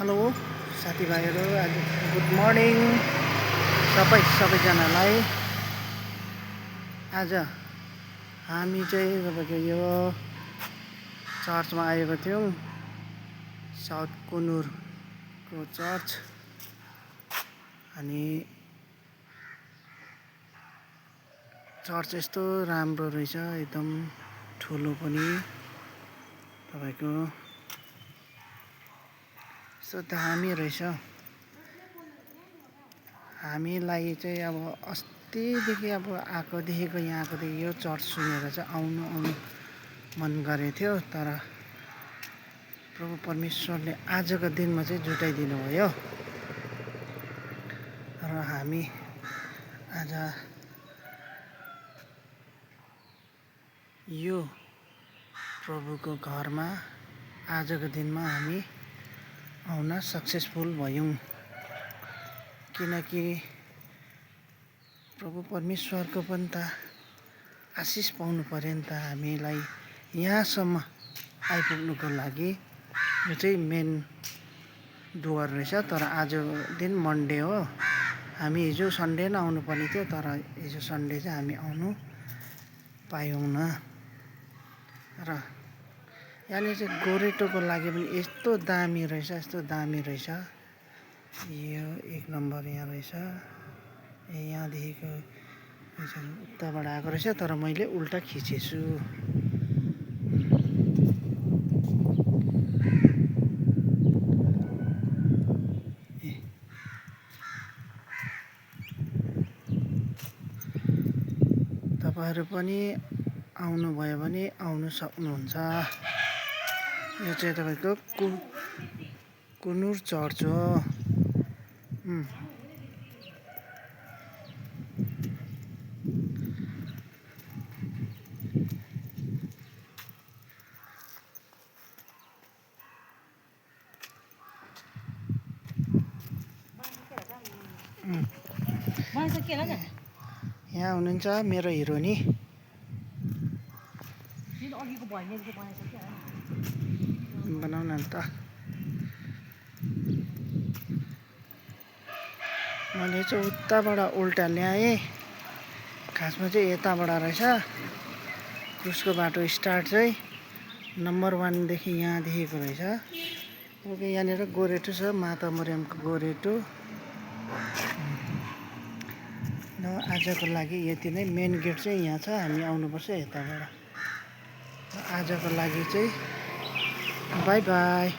Hello साथीभाइहरू, आज good morning सबैजनालाई। आज हामी चाहिँ तपाईँको यो चर्चमा आएको थियौँ, साउथ कुनुरको चर्च। अनि चर्च यस्तो राम्रो रहेछ, एकदम ठुलो पनि तपाईँको यस्तो दामी रहेछ। हामीलाई चाहिँ अब अस्तिदेखि आएकोदेखिको यो चर्च सुनेर चाहिँ आउनु मन गरेको थियो, तर प्रभु परमेश्वरले आजको दिनमा चाहिँ जुटाइदिनु भयो र हामी आज यो प्रभुको घरमा आजको दिनमा हामी आउन सक्सेसफुल भयौँ। किनकि प्रभु परमेश्वरको पनि त आशिष पाउनु पर्यो नि त। हामीलाई यहाँसम्म आइपुग्नुको लागि यो चाहिँ मेन द्वार रहेछ। तर आज दिन मन्डे हो, हामी हिजो सन्डे नै आउनु पर्ने थियो, तर हिजो सन्डे चाहिँ हामी आउनु पायौँ न। र यहाँनिर चाहिँ गोरेटोको लागि पनि यस्तो दामी रहेछ। यो एक नम्बर यहाँ रहेछ। यहाँदेखिको उताबाट आएको रहेछ, तर मैले उल्टा खिचेछु। तपाईँहरू पनि आउनुभयो भने आउनु सक्नुहुन्छ। यो चाहिँ तपाईँको कुनुर चर्च हो। यहाँ हुनुहुन्छ मेरो हिरोनी। बनाउन त मैले चाहिँ उताबाट उल्टा ल्याएँ, खासमा चाहिँ यताबाट रहेछ। क्रुसको बाटो स्टार्ट चाहिँ नम्बर 1 देखि यहाँदेखिको रहेछ। ओके, यहाँनिर गोरेटो छ, माता मरियमको गोरेटो। र आजको लागि यति नै। मेन गेट चाहिँ यहाँ छ, हामी आउनुपर्छ यताबाट। आजको लागि चाहिँ बाई बाई।